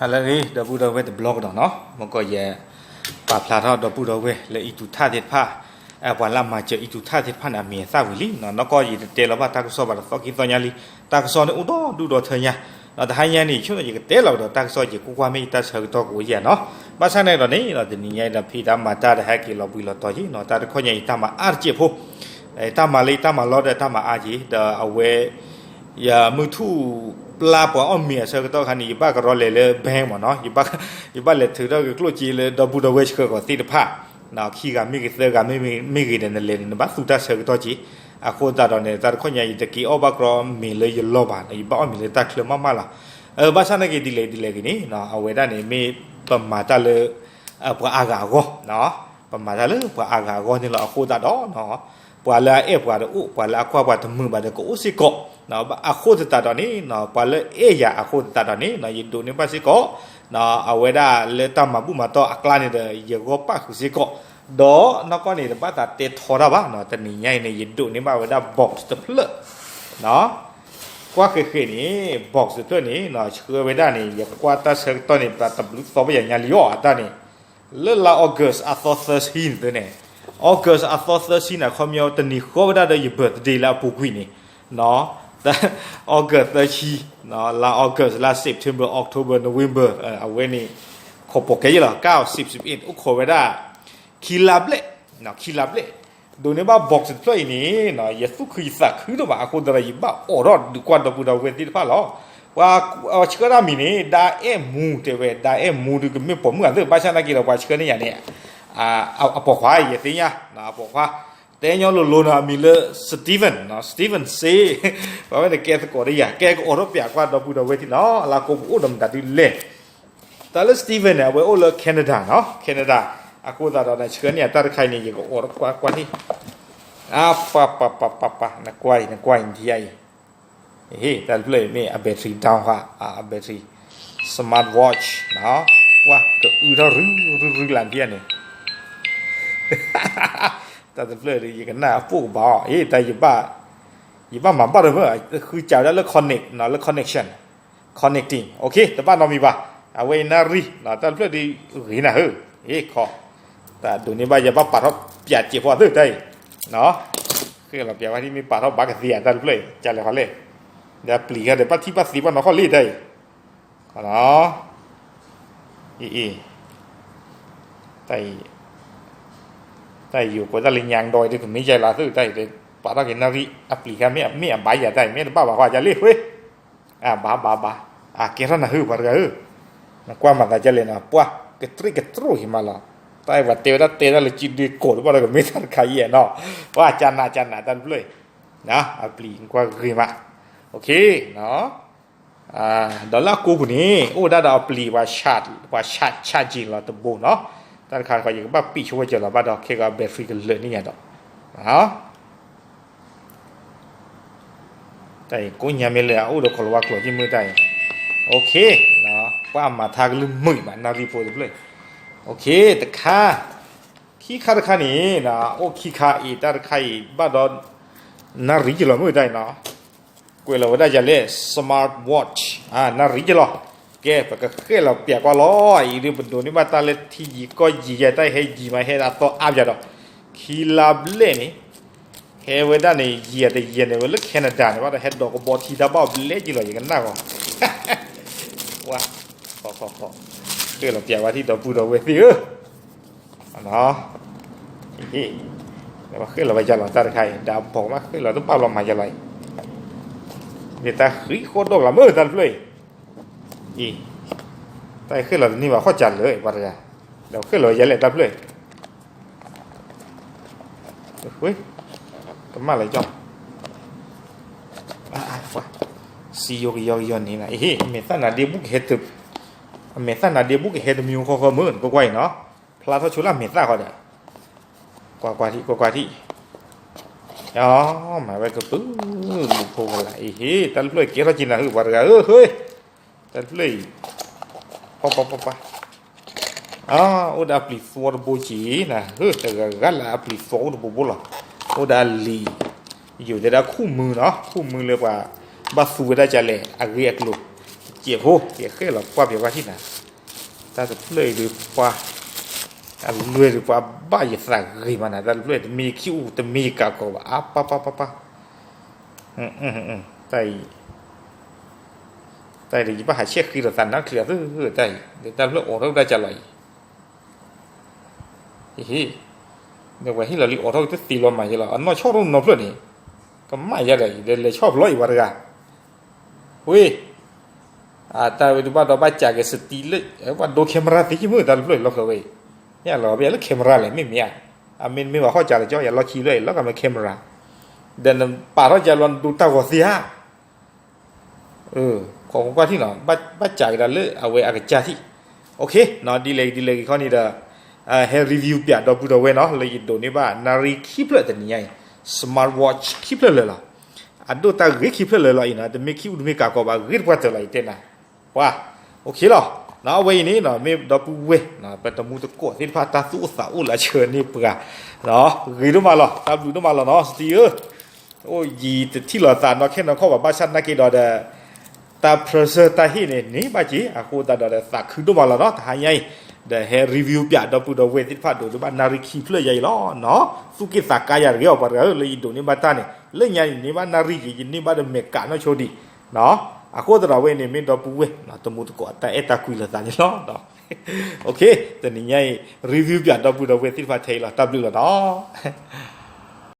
ฮัลโหลนี่ดับบูดาวเวทบล็อกดอกเนาะมันก็แย่ปาพลาทอดับบูดาวเวและอีตุท่าเด็ดผ้าวันละมาเจออีตุท่าเด็ดผ้าน่ะเมียซาวิลีเนาะแล้วก็ยีเตลว่าตากซอบัดฟอกิตอนยาลีตากซอเนี่ยอุดดูดอเทียเราแต่ให้ยานี่ช่วยยีเตลเราตากซอยีกูความไม่ตาเชิงตัวกูแย่เนาะมาสักในตอนนี้เราจะนี่ยเราพี่ตามมาตาได้ให้กิเราบุยเราต่อยีเนาะตาคนยังตามมาอาร์เจ็บผู้ตามมาเลยตามมาลอดตามมาอาจีเดเอาไว้อย่ามือทู่ปลาปอเมียเชก็ต้องคันนี้บ้าก็รอเลยแบงหมดเนาะอยู่บ้าเลยถือเราก็กลัวจีเลยดับบูดาวเวชก็ตีดผ้าเนาะขี้กันไม่กี่เสือกันไม่กี่เดือนเลยนะบ้าสุดท้ายเชก็ต้องจีคนตาตอนนี้ตาคนใหญ่ตะกี้อบากรอมีเลยยลบานอยู่บ้ามีเลยตาเคลื่อนมากๆล่ะบ้าฉันก็ดีเลยกันนี่เนาะเอาไว้ได้เนี่ยมีประมาณตาเลยพวกอากาโกเนาะประมาณตาเลยพวกอากาโกนี่เราคนตาดอเนาะพวกละพวกละพวกละพวกมือบาดก็อุสิโกเนาะaku tata ni นาะปะเลยาaku tata niเนาะยินดูนี่ปะสิโกเนาะเอาไว้ได้เลตามาบุมาตออักลานี่เดยโกปะคุสิโกดอเนาะก็นี่ปะตาเตทอระบะเนาะตะนี่ใหญ่นี่ยินดูนี่มาไว้ได้บ็อกซ์ตะเพลเนาะกว่าคือนี่บ็อกซ์ตัวนี้เนาะเชื่อไว้ได้นี่อย่ากว่าตาเชิงตัวนี้ปะตะบลุตอไปอย่างญาลิโอตานี่เลลาออกัสอัตโต13ตัวนี้ออกัสอัตโต13น่ะคอมยอตะนี่ขอไว้ได้อยู่เบิร์ธเดย์ละปุกวินี่เนาะแต่ออกัสตะชีเนาะลาออกัสลาเซปเทมเบอร์ออกโทเบอร์โนเวมเบอร์เอาไว้นี่ขบปกแกยี่หรอ9 10 11อุโคเวด้าคีลาเบลเนาะคีลาเบลดูเนี่ยบ้าบอกสุดท้ายนี่เนาะเยซูคริสต์คือตัวบ้าคนอะไรยิ่งบ้าโอ้รอดดูกว่าตัวผู้ดาวเวนที่ฟ้าหรอว่าเชื่อได้มีนี่ได้มูเทเวได้มูดูก็ไม่ผมเหมือนเรื่องบ้านฉันนักกีฬาว่าเชื่อนี่อย่างเนี้ยเอาปอกควายอย่างนี้นะเนาะปอกควายแต่ย้อนโลนามีเลสตีเวนเนาะสตีเวนซีเพราะว่าเนี่ยแกตะโกนได้ยังแกก็อรบอยากว่าดับบูดาวเวที่เนาะลาโกบูดมดัดดิเล่แต่เลสตีเวนเนี่ยเว้ยโอเลแคนาดาเนาะแคนาดาอากูตาตอนนั้นเชื่อเนี่ยตาใครเนี่ยยังก็อรบกว่าที่ปะนักไกวที่ใหญ่เฮ้แต่เลยมีอัปเดตสีดาวค่ะอัปเดตสีสมาร์ทวอทช์เนาะว่าก็รื้อหลังเทียนเนี่ยแต่เพื่อนเลยกันหน้าพวกบ่อแต่ยิ่งบ้าหมาบ้าเลยเมื่อคือเจ้าแล้วคอนเนคเนาะแล้วคอนเนคชั่นคอนเนคติ้งโอเคแต่บ้านเรามีป่ะเอาไว้นารีเนาะแต่เพื่อนดีนะขอแต่ดูนี่บ้าอย่าบ้าปัดเขาเปียกเจ็บพอตื้อใจเนาะคือเราเปียกว่าที่มีปัดเขาบักเสียแต่เพื่อนจะอะไรเขาเลยเดี๋ยวปลีกเดี๋ยวป้าที่ป้าสีป้าน้องเขารีดได้เนาะแต่อยู่ก็จะเลี้ยงโดยที่ผมไม่ใจละซื้อได้เลยป่าตะกินนาริอัปลีแค่ไม่ใบอย่าได้ไม่ได้ป้าบอกว่าจะเลี้ยงเว้ยบ้าเกี่ยวกับหื้อปะกันนักว่ามันจะเล่นปัวกระตรูหิมาละแต่ว่าเตะเลยจีดีโกรธว่าเราไม่ทันใครเนาะว่าจันนาดันเลยนะอัปลีกว่าคือมาโอเคเนาะดอลลาร์กูปุ่นี้โอ้ได้อัปลีว่าชาจีเราตะบูเนาะแต่ข้าก็ยังบ้าปีช่วยเจอเราบ้าดอกแค่ก็เบฟริกันเลยนี่ไงดอกแต่กูยังไม่เลยโอ้ดอกขลุ่ยขลุ่ยที่มือได้โอเคเนาะว่ามาทางลืมมือมันนารีโฟล์เลยโอเคแต่ขี้ข้านี้นะโอ้ขี้ข้าอีแต่ข้าบ้าดอนนารีจะเรามือได้เนาะกูเราได้จะเล่สมาร์ทวอทช์นารีจะหรอแกปก็แค่เราเปียกว่าล้ออีนี่บนตัวนี้มาตาเล็ที่ยีก็ยีใหญ่ได้ให้ยีมาให้เราต่ออาบจะดอกคีลาเบลนี่เฮเวด้านี่ยีแต่ยีเนี่ยว่าเลือกแคนาดาเนี่ยว่าแต่เฮดดอกก็บอทีดาบ้าเบลจีเลยอย่างนั้นน่ะก็ว้าขอแค่เราเปียกว่าที่ตัวปูตัวเวทีเนาะแต่ว่าแค่เราไปจะหลังตาใครดาวบอกว่าแค่เราต้องเป้าเรามาจะไรเนี่ยแต่โคตรดอกละเมื่อตันเลยแต่ขึ้นเรานี่ว่าข้อจัดเลยว่าอะไรเดี๋ยวขึ้นเราอย่าเล่นตับเลยเฮ้ยก็มาอะไรจ้องว่าซีโยกยอนนี่นะเมตันนาเดียบุกเฮดมิวเขาเหมือนก็ไกวเนาะพลาทชุล่าเมตาเขาเนี่ยกว่าที่หมายไว้ก็ปึ๊บุกโผล่อะไรตันเลยเกี่ยวกับจีนนะว่าอะไรเฮ้ยตันเลยปะudah apply for boji nahแต่ละ apply for อุดบุละudah li อยู่แต่ละคู่มือเนาะคู่มือเลยว่าบัสสูได้จะเลยอาเรียกลูก เจี๊ยบโหเจี๊ยบเคยหรอกว่าเบียว่าที่ไหนแต่จะเลยหรือว่าเลยหรือว่าบ้าอย่าสั่งเฮ้ยมันนะแต่เลยมีคิวแต่มีกากว่าอ่ะปะแต่เดี๋ยวบ้าหาเช็คคือเราสั่นนักเคลียร์แต่เลยโอ้เราได้จะไหลเฮ้ยเดี๋ยวว่าที่เราลิโอ้เราจะตีลมมาใช่หรออันนั้นชอบรุ่นน้องเพื่อนนี่ก็ไม่ใช่เลยชอบร้อยวะกันเฮ้ยแต่ดูบ้านเราบ้านจากสตีเลยว่าดูแคมราที่มือแต่เลยล็อกเอาไว้เนี่ยเราเบียร์แคมราเลยไม่มีไม่ว่าเขาจ่ายจ่ออย่าล็อกคีเลยแล้วก็มาแคมราเดินป่าเราจะลองดูตาวเสียของว่าที่หนอบ้านจ่ายกันเลยเอาไว้อากาศจ่าที่โอเคเนาะดีเลยข้อนี้เด้อให้รีวิวเปียดอกบุดเอาไว้เนาะเลยดูนี่ว่านาฬิกาคีบเลยแต่นี่ไงสมาร์ทวอทช์คีบเลยล่ะดูตาเรียกคีบเลยล่ะอีน่ะแต่ไม่คีบไม่กากว่าเรียกว่าจะอะไรเต้นนะว่าโอเคหรอนะวันนี้เนาะไม่ดอกบุ้ยนะเป็นตะมูตะกัวที่พาตาสู้สาวละเชิญนี่เปล่าเนาะรีดูมาหรอตาดูมาหรอเนาะสตีโอ้ยที่หล่อตาเนาะแค่เนาะเขาว่าบ้านฉันนักกีฬาเด้อตาเพรสเซอร์ตาที่นี่บ้าจีอากูตาเด้อสักคือดูมาหรอเนาะหายไงเดี๋ยวให้รีวิวเปียดอกบุดเอาไว้ที่พาดูบ้านนาฬิกาเพลย์ใหญ่ล้อเนาะสุกิสักกายอะไรเอาไปเลยดูนี่บ้านตาเนี่ยเรื่องใหญ่นี่บ้านนาฬิกานี่บ้านเมกาเนาะโชดีเนาะaku dah rawe ni min dah puwe nah temu tu ko ta eta kui la tanya lo dah okey tani nyai review biar dah bu dah we ti fa thai la tablu la dah